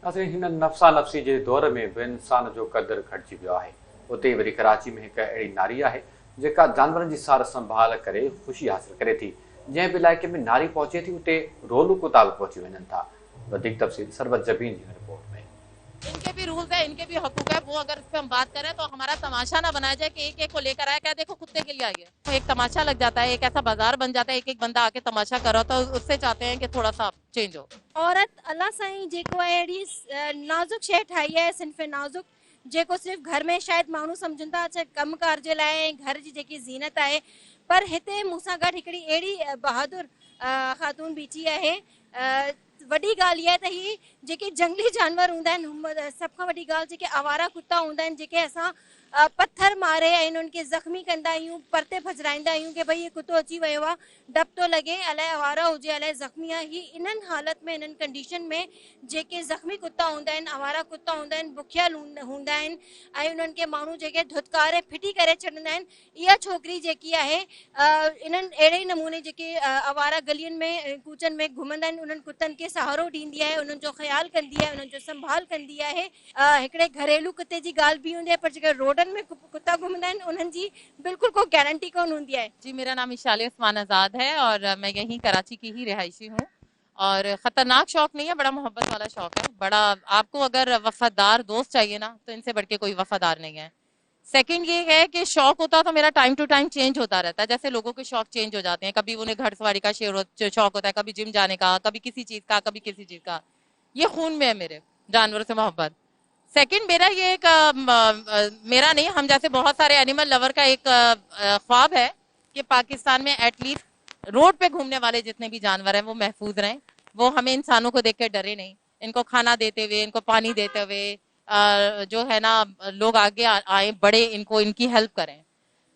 असां हिन नफ़्सा नफ़्सी जे दौर में बि इंसान जो क़दुरु घटिजी वियो आहे। उते वरी कराची में हिकु अहिड़ी नारी आहे जेका जानवरनि जी सार संभाल करे ख़ुशी हासिल करे थी। जंहिं बि इलाइक़े में नारी पहुचे थी उते रोलू कुता बि पहुची वञनि था। वधीक तफ़सील सरबत जबीन जी रिपोर्ट में। इनके भी रूल्स है, इनके भी हकूक है, वो अगर इस पे हम बात करें तो हमारा तमाशा ना बनाया जाए कि एक एक को लेकर आया, क्या देखो कुत्ते के लिए आई है, तो एक तमाशा लग जाता है, एक ऐसा बाजार बन जाता है, एक एक बंदा आके तमाशा करो, तो उससे चाहते हैं कि थोड़ा सा चेंज हो। औरत अल्लाह साईं जेको आहे अहिड़ी नाज़ुक शइ ठाही आहे, सिन्फ़ नाज़ुक, जेको सिर्फ़ु घर में शायदि माण्हू सम्झनि था अच्छा कमकार जे लाइ ऐं घर जी जेकी ज़ीनत आहे, पर हिते मूंसां गॾु हिकिड़ी अहिड़ी बहादुर ख़ातून बीठी आहे। वॾी ॻाल्हि इहा आहे त ही जेके जंगली जानवर हूंदा आहिनि, सभ खां वॾी ॻाल्हि जेके आवारा कुता हूंदा आहिनि, जेके असां पत्थर मारे ऐं उन्हनि खे ज़ख़्मी कंदा आहियूं, परते भॼराईंदा आहियूं कि भई हीउ कुतो अची वियो आहे, डपु थो लॻे, अलाए आवारा हुजे अलाए ज़ख़्मी आहे। ही इन्हनि हालत में, इन्हनि कंडीशन में जेके ज़ख़्मी कुता हूंदा आहिनि, आवारा कुता हूंदा आहिनि, बुखियल हूंदा आहिनि ऐं उन्हनि खे माण्हू जेके धुतकारे फिटी करे छॾींदा आहिनि, इहा छोकिरी जेकी आहे इन्हनि अहिड़े ई नमूने जेके आवारा गलियुनि में कूचनि में घुमंदा आहिनि, उन्हनि कुतनि खे सहारो ॾींदी आहे, उन्हनि जो ख़्यालु कंदी आहे, उन्हनि जो संभाल कंदी आहे। हिकिड़े घरेलू कुते जी ॻाल्हि बि हूंदी आहे, पर जेके रोडनि में कुत्ता घुमंदा आहिनि उन्हनि जी बिल्कुल कोई गारंटी कोन हूंदी आहे। जी, मेरा नाम इशाले उस्मान आज़ाद है और मैं यहीं कराची की ही रिहायशी हूँ। और खतरनाक शौक नहीं है, बड़ा मोहब्बत वाला शौक है। बड़ा आपको अगर वफादार दोस्त चाहिए ना, तो इनसे बढ़ के कोई वफादार नहीं है। सेकंड ये है कि शौक होता तो मेरा टाइम टू टाइम चेंज होता रहता है, जैसे लोगों के शौक चेंज हो जाते हैं, कभी उन्हें घड़सवारी का शौक होता है, कभी जिम जाने का, कभी किसी चीज का, कभी किसी चीज का। ये खून में है मेरे, जानवरों से मोहब्बत। सेकंड मेरा ये एक मेरा नहीं, हम जैसे बहुत सारे एनिमल लवर का एक ख्वाब है कि पाकिस्तान में एटलीस्ट रोड पे घूमने वाले जितने भी जानवर हैं वो महफूज रहें, वो हमें इंसानों को देख के डरे नहीं, इनको खाना देते हुए, इनको पानी देते हुए जो है ना लोग आगे आए, बड़े इनको इनकी हेल्प करें।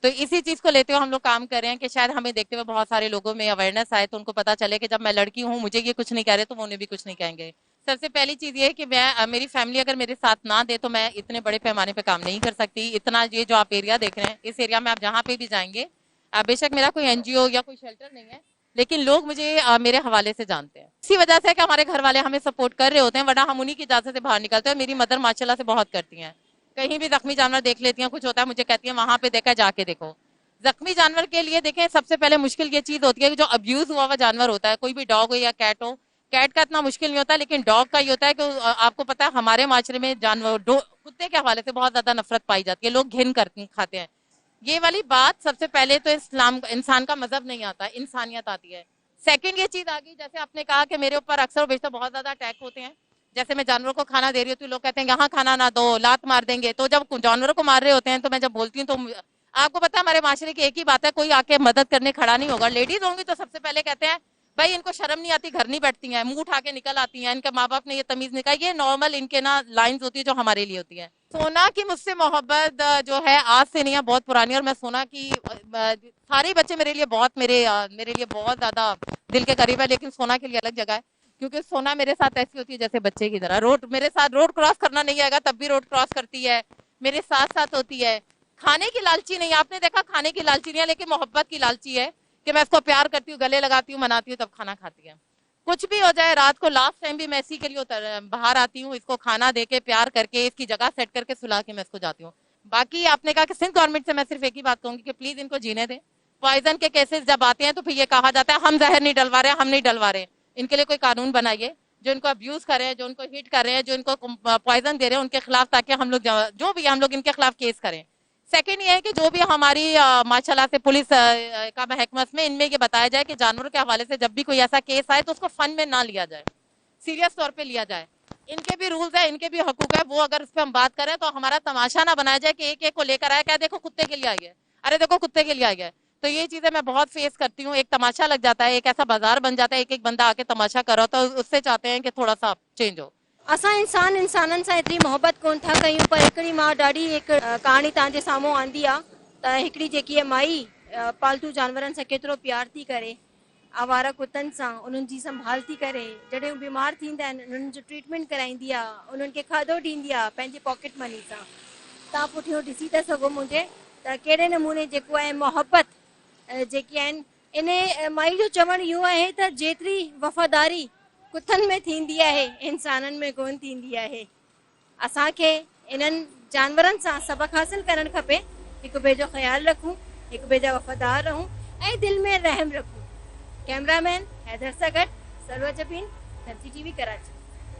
तो इसी चीज को लेते हुए हम लोग काम कर रहे हैं कि शायद हमें देखते हुए बहुत सारे लोगों में अवेयरनेस आए, तो उनको पता चले कि जब मैं लड़की हूँ मुझे ये कुछ नहीं कह रहे तो वो उन्हें भी कुछ नहीं कहेंगे। सबसे पहली चीज ये है कि मैं मेरी फैमिली अगर मेरे साथ ना दे तो मैं इतने बड़े पैमाने पे काम नहीं कर सकती। इतना ये जो आप एरिया देख रहे हैं, इस एरिया में आप जहाँ पे भी जाएंगे, बेशक मेरा कोई एनजीओ या कोई शेल्टर नहीं है, लेकिन लोग मुझे मेरे हवाले से जानते हैं। इसी वजह से कि हमारे घर वाले हमें सपोर्ट कर रहे होते हैं, वरना हम उन्हीं की इजाजत से बाहर निकलते हैं। मेरी मदर माशाल्लाह से बहुत करती हैं, कहीं भी जख्मी जानवर देख लेती हैं, कुछ होता है मुझे कहती है वहां पे देखा जाके देखो। जख्मी जानवर के लिए देखें, सबसे पहले मुश्किल ये चीज होती है कि जो अब्यूज हुआ हुआ जानवर होता है, कोई भी डॉग हो या कैट हो, कैट का इतना मुश्किल नहीं होता, लेकिन डॉग का ये होता है कि आपको पता है हमारे माशरे में जानवर कुत्ते के हवाले से बहुत ज्यादा नफरत पाई जाती है, लोग घिन करते खाते हैं। ये वाली बात सबसे पहले तो इस्लाम, इंसान का मजहब नहीं आता, इंसानियत आती है। सेकंड ये चीज आ गई, जैसे आपने कहा कि मेरे ऊपर अक्सर बेशतर बहुत ज्यादा अटैक होते हैं, जैसे मैं जानवरों को खाना दे रही हूँ तो लोग कहते हैं यहाँ खाना ना दो, लात मार देंगे। तो जब जानवरों को मार रहे होते हैं तो मैं जब बोलती हूँ तो आपको पता है हमारे माशरे की एक ही बात है, कोई आके मदद करने खड़ा नहीं होगा। लेडीज होंगी तो सबसे पहले कहते हैं भाई इनको शर्म नहीं आती, घर नहीं बैठती हैं, मुंह उठा के निकल आती हैं, इनके माँ बाप ने ये तमीज निकाली। ये नॉर्मल इनके ना लाइंस होती है जो हमारे लिए होती है। सोना की मुझसे मोहब्बत जो है आज से नहीं है, बहुत पुरानी। और मैं सोना की सारे बच्चे मेरे लिए बहुत मेरे लिए बहुत ज्यादा दिल के करीब है, लेकिन सोना के लिए अलग जगह है, क्योंकि सोना मेरे साथ ऐसी होती है जैसे बच्चे की तरह। रोड मेरे साथ रोड क्रॉस करना नहीं आएगा तब भी रोड क्रॉस करती है, मेरे साथ साथ होती है। खाने की लालची नहीं, आपने देखा खाने की लालची नहीं है, लेकिन मोहब्बत की लालची है कि मैं इसको प्यार करती हूँ, गले लगाती हूँ, मनाती हूँ, तब खाना खाती है। कुछ भी हो जाए, रात को लास्ट टाइम भी मैं इसी के लिए बाहर आती हूँ, इसको खाना दे के प्यार करके इसकी जगह सेट करके सुला के मैं इसको जाती हूँ। बाकी आपने कहा कि सिंध गवर्नमेंट से मैं सिर्फ एक ही बात कहूंगी कि प्लीज इनको जीने दें। पॉइजन के केसेस जब आते हैं तो फिर ये कहा जाता है हम जहर नहीं डलवा रहे, हम नहीं डलवा रहे। इनके लिए कोई कानून बनाइए, जो इनको अब्यूज कर रहे हैं, जो इनको हिट कर रहे हैं, जो इनको पॉइजन दे रहे हैं उनके खिलाफ, ताकि हम लोग जो भी हम लोग इनके खिलाफ केस करें। सेकंड ये है कि जो भी हमारी माशाल्लाह से पुलिस का महकमा में इनमें ये बताया जाए कि जानवरों के हवाले से जब भी कोई ऐसा केस आए तो उसको फन में ना लिया जाए, सीरियस तौर पे लिया जाए। इनके भी रूल्स है, इनके भी हकूक है, वो अगर इस पर हम बात करें तो हमारा तमाशा ना बनाया जाए कि एक एक को लेकर आया, क्या देखो कुत्ते के लिए आई है, अरे देखो कुत्ते के लिए आई है। तो ये चीजें मैं बहुत फेस करती हूँ। एक तमाशा लग जाता है, एक ऐसा बाजार बन जाता है, एक एक बंदा आके तमाशा करो, तो उससे चाहते हैं कि थोड़ा सा चेंज हो। असां इंसाननि सां एतिरी मोहबत कोन था कयूं, पर हिकिड़ी मां ॾाढी हिकु कहाणी तव्हांजे साम्हूं आंदी आहे त हिकिड़ी जेकी आहे माई पालतू जानवरनि सां केतिरो प्यार थी करे, आवारा कुतनि सां उन्हनि जी संभाल थी करे, जॾहिं हू बीमार थींदा आहिनि उन्हनि जो ट्रीटमेंट कराईंदी आहे, उन्हनि खे खाधो ॾींदी आहे पंहिंजे पॉकेट मनी सां। तव्हां पुठियों ॾिसी था सघो मुंहिंजे त कहिड़े नमूने जेको आहे मोहबत जेकी आहिनि। इन माई जो चवणु इहो आहे त जेतिरी वफ़ादारी कुतनि में थींदी आहे, इंसाननि में कोन थींदी आहे। असांखे इन्हनि जानवरनि सां सबक हासिल करणु खपे, हिक ॿिए जो ख़्यालु रखूं, हिक ॿिए जा वफ़ादार रहूं ऐं दिलि में रहम रखूं। कैमरामैन हैदर सां गॾु सलवा जबीन, धरती टीवी कराची।